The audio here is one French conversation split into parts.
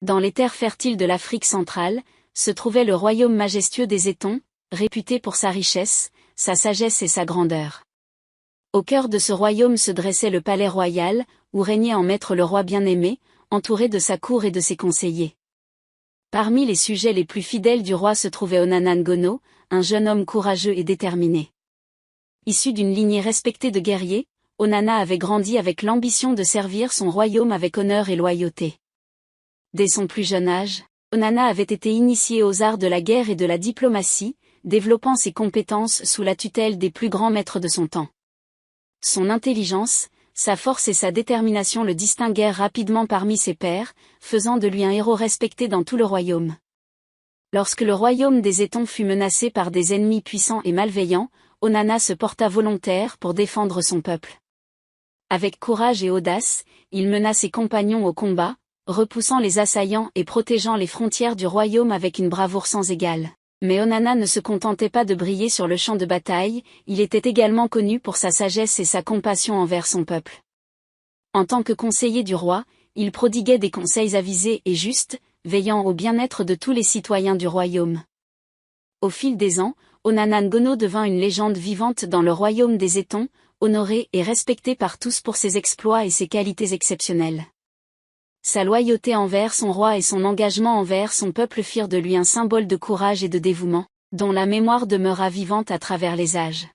Dans les terres fertiles de l'Afrique centrale, se trouvait le royaume majestueux des Étons, réputé pour sa richesse, sa sagesse et sa grandeur. Au cœur de ce royaume se dressait le palais royal, où régnait en maître le roi bien-aimé, entouré de sa cour et de ses conseillers. Parmi les sujets les plus fidèles du roi se trouvait Onana Ngono, un jeune homme courageux et déterminé. Issu d'une lignée respectée de guerriers, Onana avait grandi avec l'ambition de servir son royaume avec honneur et loyauté. Dès son plus jeune âge, Onana avait été initié aux arts de la guerre et de la diplomatie, développant ses compétences sous la tutelle des plus grands maîtres de son temps. Son intelligence, sa force et sa détermination le distinguèrent rapidement parmi ses pairs, faisant de lui un héros respecté dans tout le royaume. Lorsque le royaume des Étons fut menacé par des ennemis puissants et malveillants, Onana se porta volontaire pour défendre son peuple. Avec courage et audace, il mena ses compagnons au combat, repoussant les assaillants et protégeant les frontières du royaume avec une bravoure sans égale. Mais Onana ne se contentait pas de briller sur le champ de bataille, il était également connu pour sa sagesse et sa compassion envers son peuple. En tant que conseiller du roi, il prodiguait des conseils avisés et justes, veillant au bien-être de tous les citoyens du royaume. Au fil des ans, Onana Ngono devint une légende vivante dans le royaume des Étons, honoré et respecté par tous pour ses exploits et ses qualités exceptionnelles. Sa loyauté envers son roi et son engagement envers son peuple firent de lui un symbole de courage et de dévouement, dont la mémoire demeura vivante à travers les âges.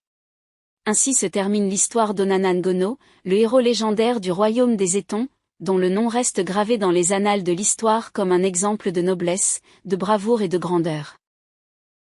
Ainsi se termine l'histoire d'Onana Ngono, le héros légendaire du royaume des Étons, dont le nom reste gravé dans les annales de l'histoire comme un exemple de noblesse, de bravoure et de grandeur.